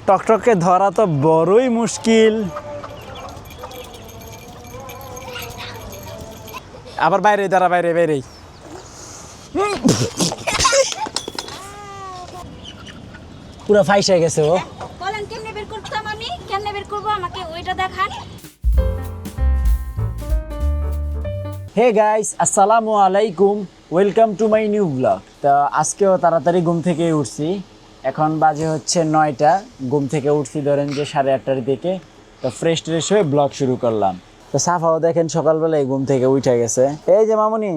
টকটকে ধরা তো বড়ই মুশকিল। আবার বাইরে দাঁড়া, বাইরে বাইরেই। পুরো ফাইসে গেছে ও। বলেন কেমনে বের করতাম আমি? কেমনে বের করব আমাকে ওইটা দেখান। হে গাইস, আসসালামু আলাইকুম, welcome to my new blog. তো আজকেও তাড়াতাড়ি ঘুম থেকে উঠছি। এখন বাজে হচ্ছে 9টা। ঘুম থেকে উঠছি ধরেন যে 8:30টার দিকে। তো ফ্রেশ ট্রেশ হয়ে ব্লগ শুরু করলাম। তো সাফাও দেখেন সকালবেলায় ঘুম থেকে উঠে গেছে। এই যে মামুনি,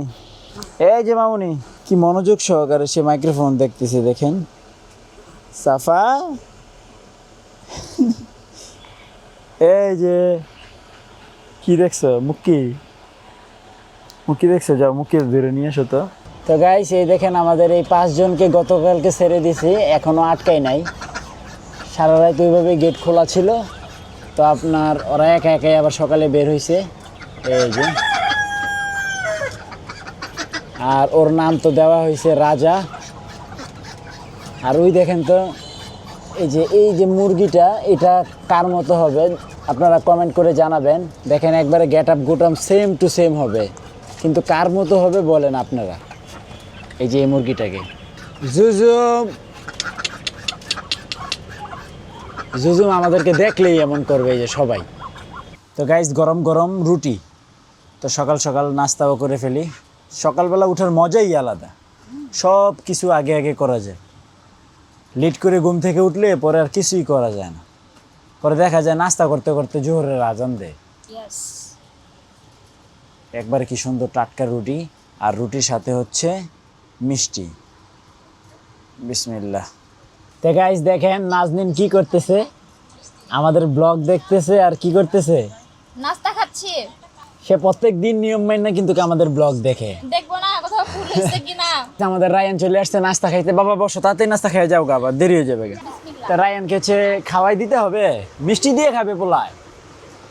এই যে মামুনি, কি মনোযোগ সহকারে সে মাইক্রোফোন দেখতেছে দেখেন। সাফা, এই যে কি দেখছো? মুক্কি দেখছো? যাও মুক্কি ধরে নিয়ে এসো তো। তো গাইস, এই দেখেন আমাদের এই 5 জনকে গতকালকে ছেড়ে দিছি, এখনো আটকাই নাই। সারা রাত ওইভাবে গেট খোলা ছিল। তো আপনার ওরা একা একাই আবার সকালে বের হয়েছে, এই যে। আর ওর নাম তো দেওয়া হয়েছে রাজা। আর ওই দেখেন তো, এই যে মুরগিটা, এটা কার মতো হবে আপনারা কমেন্ট করে জানাবেন। দেখেন একবারে গেট আপ গুটাম সেম টু সেম হবে, কিন্তু কার মতো হবে বলেন আপনারা। এই যে এই মুরগিটাকে জুজুম আমাদেরকে দেখলেই এমন করবে, এই যে সবাই। তো গাইস, গরম গরম রুটি। তো সকাল সকাল নাস্তাও করে ফেলি। সকালবেলা উঠার মজাই আলাদা, সব কিছু আগে আগে করা যায়। লেট করে ঘুম থেকে উঠলে পরে আর কিছুই করা যায় না। পরে দেখা যায় নাস্তা করতে করতে জোহরের আজান দেয়। একবারে কি সুন্দর টাটকা রুটি, আর রুটির সাথে হচ্ছে মিষ্টি। বিসমিল্লাহ। তো গাইস দেখেন নাজনীন কি করতেছে, আমাদের ব্লগ দেখতেছে আর কি করতেছে, নাস্তা খাচ্ছি। সে প্রত্যেক দিন নিয়ম মাইনা কিন্তু আমাদের ব্লগ দেখে। দেখবো না কোথাও ভুল হচ্ছে কিনা। আমাদের রায়ান চলে আসছে নাস্তা খাইতে। বাবা বসো, তাতেই নাস্তা খেয়ে যাও গা, আবার দেরি হয়ে যাবে গা। তা রায়ানকে হচ্ছে খাওয়াই দিতে হবে, মিষ্টি দিয়ে খাবে পোলায়।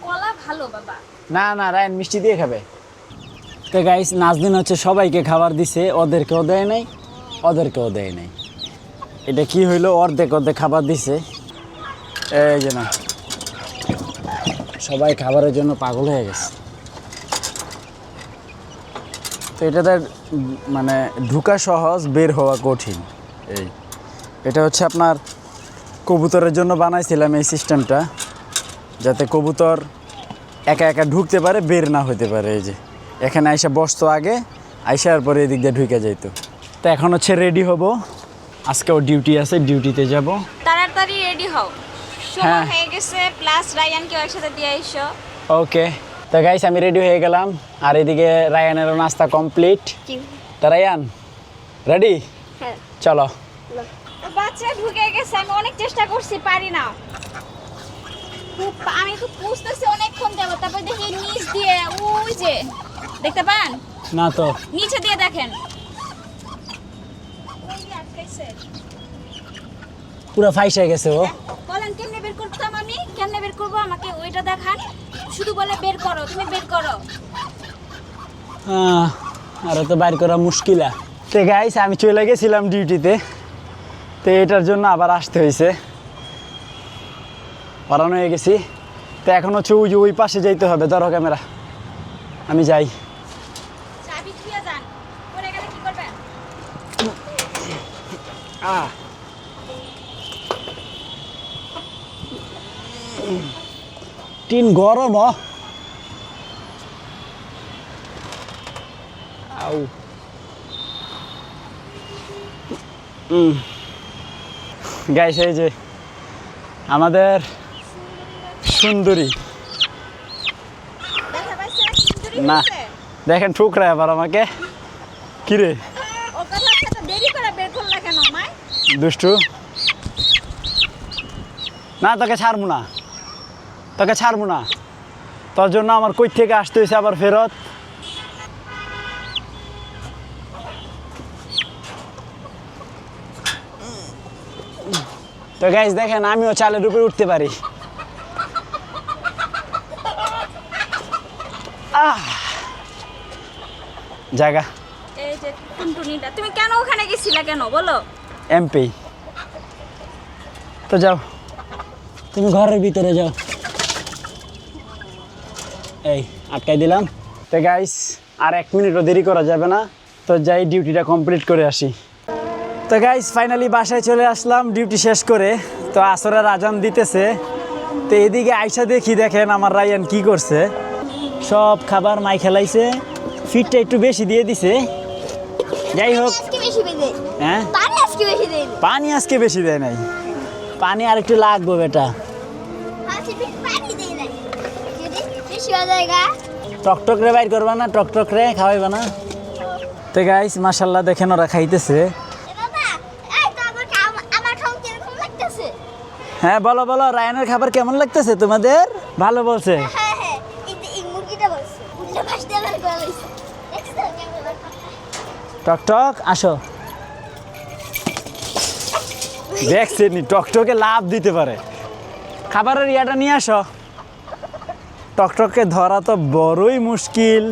কলা ভালো বাবা। না না, রায়ান মিষ্টি দিয়ে খাবে। তো গাইস, নাজনীন হচ্ছে সবাইকে খাবার দিছে, ওদেরকেও দেয় নাই, ওদেরকেও দেয় নাই। এটা কি হইলো, অর্ধেক অর্ধেক খাবার দিছে। এই যে না, সবাই খাবারের জন্য পাগল হয়ে গেছে। তো এটাতে মানে ঢুকা সহজ, বের হওয়া কঠিন। এটা হচ্ছে আপনার কবুতরের জন্য বানাইছিলাম এই সিস্টেমটা, যাতে কবুতর একা একা ঢুকতে পারে, বের না হতে পারে। এই যে এখানে আইসা বসতো আগে, আইসার পরে এদিক দিয়ে ঢুকে যাইত। তো এখন হচ্ছে রেডি হব, আজকেও ডিউটি আছে, ডিউটিতে যাব। তাড়াতাড়ি রেডি হও, হ্যাঁ। সময় হয়ে গেছে। প্লাস রায়ানকে একসাথে দিয়ে আইসো। ওকে। তো গাইস, আমি রেডি হয়ে গেলাম, আর এদিকে রায়ানেরও নাস্তা কমপ্লিট। তা রায়ান রেডি? হ্যাঁ, চলো। বাচ্চা ঢুকে গেছে, আমি অনেক চেষ্টা করছি, পারি না। আমি তো খুঁজতেছি অনেকক্ষণ যাবো, তারপর দেখি নিচ দিয়ে, ওই যে দেখতে পান না তো, নিচে দিয়ে দেখেন, ওই যে আটকাইছে। পুরো ফাইসে গেছে ও। বলেন কেমনে বের করতাম আমি? কেমনে বের করবো আমাকে ওইটা দেখান। শুধু বলে বের করো, তুমি বের করো। আর তো বাইর করা মুশকিল। তো গাইস, আমি চলে গেছিলাম ডিউটিতে, তো এটার জন্য আবার আসতে হয়েছে, পড়ানো হয়ে গেছি। তো এখন হচ্ছে ওই যে ওই পাশে যাইতে হবে। ধরো ক্যামেরা, আমি যাই। চাবি ছুঁয়ে যান, পড়ে গেলে কি করবেন? টিন গরম। আউ গাইস, এই যে আমাদের সুন্দরী। দেখা পাইছে সুন্দরী না, হইছে? দেখেন ঠুকরায় আবার আমাকে। কিরে ও কথা তো দেরি করে বের করলা কেন আমায়? দুষ্টু, না তোকে ছাড়বো না, তোকে ছাড়বো না। তোর জন্য আমার কই থেকে আসতে হয়েছে আবার ফেরত। তো গাইস দেখেন, আমিও চালের উপরে উঠতে পারি। জায়গা এই যে টুনটুনিটা, তুমি কেন ওখানে গেছিলা কেন বলো? এমপি। তো যাও। তুমি ঘরের ভিতরে যাও। এই আটকাই দিলাম। তো গাইস আর 1 মিনিটও দেরি করা যাবে না, তো যাই ডিউটিটা কমপ্লিট করে আসি। তো গাইস ফাইনালি বাসায় চলে আসলাম ডিউটি শেষ করে। তো আসরের আজান দিতেছে, তো এদিকে আইসা দেখি দেখেন আমার রায়ান কি করছে। সব খাবার মাই খেলাইছে, ফিটটা একটু বেশি দিয়ে দিছে। যাই হোক, হ্যাঁ পানি আজকে বেশি দেয় নাই, পানি আর একটু লাগবে বেটা। টকটক রে বাইর করবা না, টকটক রে খাওয়াইবা না। তো গাইস মাশাল্লাহ দেখেন ওরা খাইতেছে। হ্যাঁ বলো বলো, রায়ানের খাবার কেমন লাগতেছে তোমাদের? ভালো বলছে। টকটক আসো, দেখছেনি টকটকে লাভ দিতে পারে। খাবারের ইয়াটা নিয়ে আসো। টকটককে ধরা তো বড়ই মুশকিল।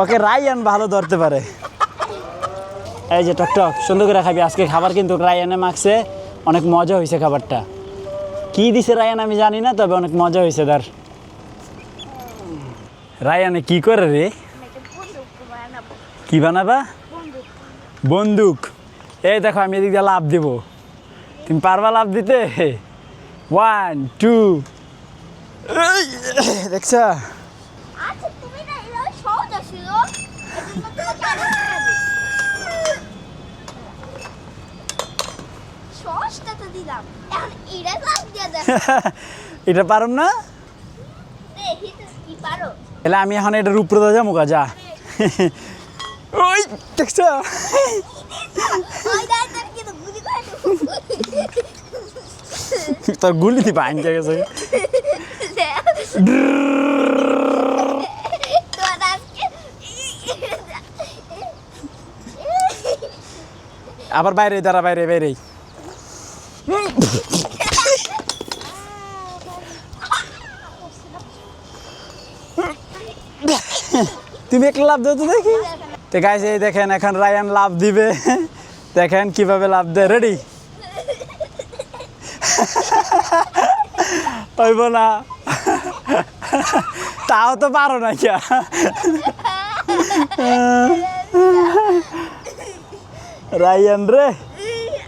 ওকে রায়ান ভালো ধরতে পারে। এই যে টকটক সুন্দর করে খাবি আজকে। খাবার কিন্তু রায়ানে মাখছে, অনেক মজা হয়েছে খাবারটা। কি দিছে রায়ান আমি জানি না, তবে অনেক মজা হয়েছে তার। রায়ানে কি করে রে? কি বানাবা? বন্দুক। এই দেখো আমি এদিক দিয়ে লাভ দেব, তুমি পারবা লাভ দিতে? 1 2 দেখছা? এটা পারুম না, এলে আমি এখন এটার উপরে যাবো যা। ওই দেখছো? তোর গুলি দিবা আইন গেছে। আবার বাইরে দাঁড়া, বাইরে বাইরে। তুমি একটা লাভ দাও তো দেখি। তো গাইস এই দেখেন এখন রায়ান লাভ দিবে, দেখেন কিভাবে লাভ দেয়। রেডি? হইব না, তাও তো পারো না কি। রায়ান রে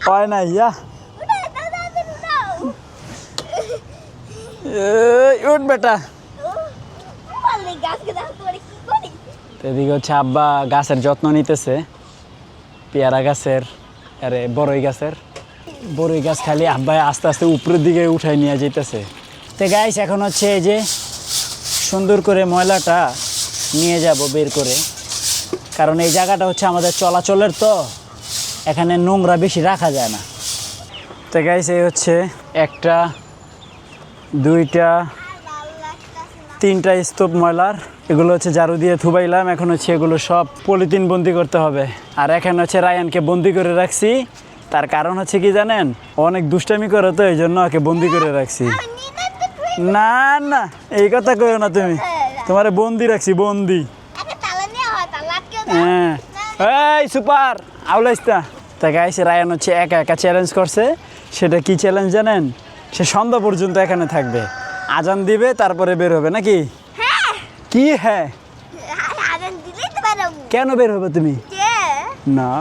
হয় না ইয়া। উঠ বেটা। এদিকে হচ্ছে আব্বা গাছের যত্ন নিতেছে, পেয়ারা গাছের, আরে বড়ই গাছের। বড়ই গাছ খালি আব্বা আস্তে আস্তে উপরের দিকে উঠাই নিয়ে যেতেছে। তো গাইস এখন হচ্ছে এই যে সুন্দর করে ময়লাটা নিয়ে যাব বের করে, কারণ এই জায়গাটা হচ্ছে আমাদের চলাচলের, তো এখানে নোংরা বেশি রাখা যায় না। তো গাইস এই হচ্ছে 1টা 2টা 3টা স্তূপ ময়লার, এগুলো হচ্ছে ঝাড়ু দিয়ে থুবাইলাম। এখন হচ্ছে এগুলো সব পলিথিন বন্দি করতে হবে। আর এখানে হচ্ছে রায়ানকে বন্দি করে রাখছি, তার কারণ হচ্ছে কি জানেন? অনেক দুষ্টামি করে, তো এই জন্য ওকে বন্দি করে রাখছি। না না এই কথা কইও না তুমি, তোমারে বন্দি রাখছি, বন্দি। হ্যাঁ এই সুপার আউলাইস্তা। তা গাইস রায়ান হচ্ছে একা একা চ্যালেঞ্জ করছে। সেটা কি চ্যালেঞ্জ জানেন? সে সন্ধ্যা পর্যন্ত এখানে থাকবে, আজান দিবে তারপরে বের হবে নাকি? কি হ্যাঁ? কেন বের হবে তুমি? না।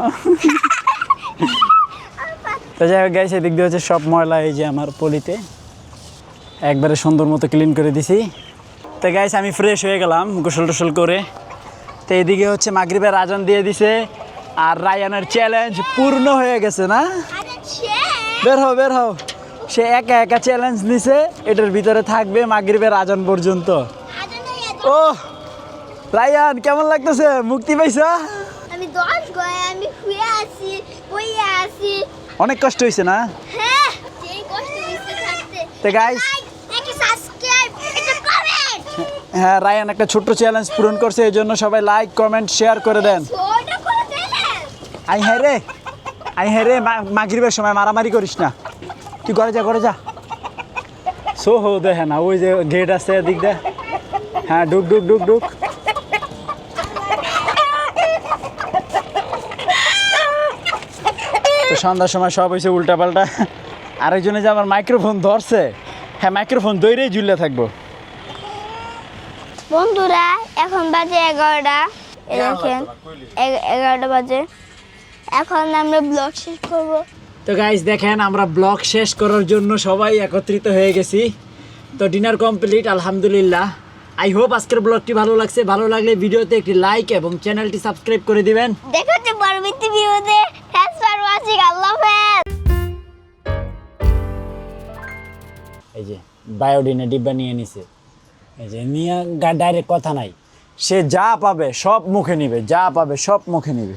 তো যাই হোক গাইস এদিক দিয়ে হচ্ছে সব ময়লা এই যে আমার পলিতে একবারে সুন্দর মতো ক্লিন করে দিছি। তো গাইস আমি ফ্রেশ হয়ে গেলাম গোসল টোসল করে। তো এদিকে হচ্ছে মাগরিবের আজান দিয়ে দিছে, আর রায়ানের চ্যালেঞ্জ পূর্ণ হয়ে গেছে না? বের হও বের হও। সে একা একা চ্যালেঞ্জ নিছে, এটার ভিতরে থাকবে মাগরিবের আজান পর্যন্ত। ও রায়ান কেমন লাগতেছে? মুক্তি পাইছা? আমি 10 গয় আমি শুয়ে আছি, বইয়া আছি। অনেক কষ্ট হইছে না? হ্যাঁ, সেই কষ্ট হইছে থাকতে। তো গাইস একটা সাবস্ক্রাইব, একটা কমেন্ট। হ্যাঁ রায়ান একটা ছোট্ট চ্যালেঞ্জ পূরণ করছে, এই জন্য সবাই লাইক কমেন্ট শেয়ার করে দেন। ছোটটা করে দিলেন। আই হ্যাঁ রে মাগরিবের সময় মারামারি করিস না, তুই ঘরে যা ঘরে যা। সো হো দেখে না, ওই যে গেট আছে এদিক দে। হ্যাঁ ঢুক ঢুক ঢুক ঢুক। সন্ধ্যার সময় সব হয়েছে উল্টাপাল্টা। আরেকজনে যে আমার মাইক্রোফোন ধরছে, হ্যাঁ মাইক্রোফোন ধরেই ঝুলে থাকবো। বন্ধুরা এখন বাজে 11টা, এই দেখেন 11টা বাজে। এখন আমরা ব্লগ শেষ করব। তো গাইস দেখেন আমরা ব্লগ শেষ করার জন্য সবাই একত্রিত হয়ে গেছি। তো ডিনার কমপ্লিট আলহামদুলিল্লাহ। আই হোপ আজকের ব্লগটি ভালো লাগছে। ভালো লাগলে ভিডিওতে একটি লাইক এবং চ্যানেলটি সাবস্ক্রাইব করে দিবেন। দেখা হচ্ছে পরবর্তী ভিডিওতে। Thanks for watching. আল্লাহ হাফেজ। এই যে বায়োডিনে ডিব্বা নিয়ে নিছে, এই যে নিয়ে ডাইরেক্ট কথা নাই, সে যা পাবে সব মুখে নিবে, যা পাবে সব মুখে নিবে।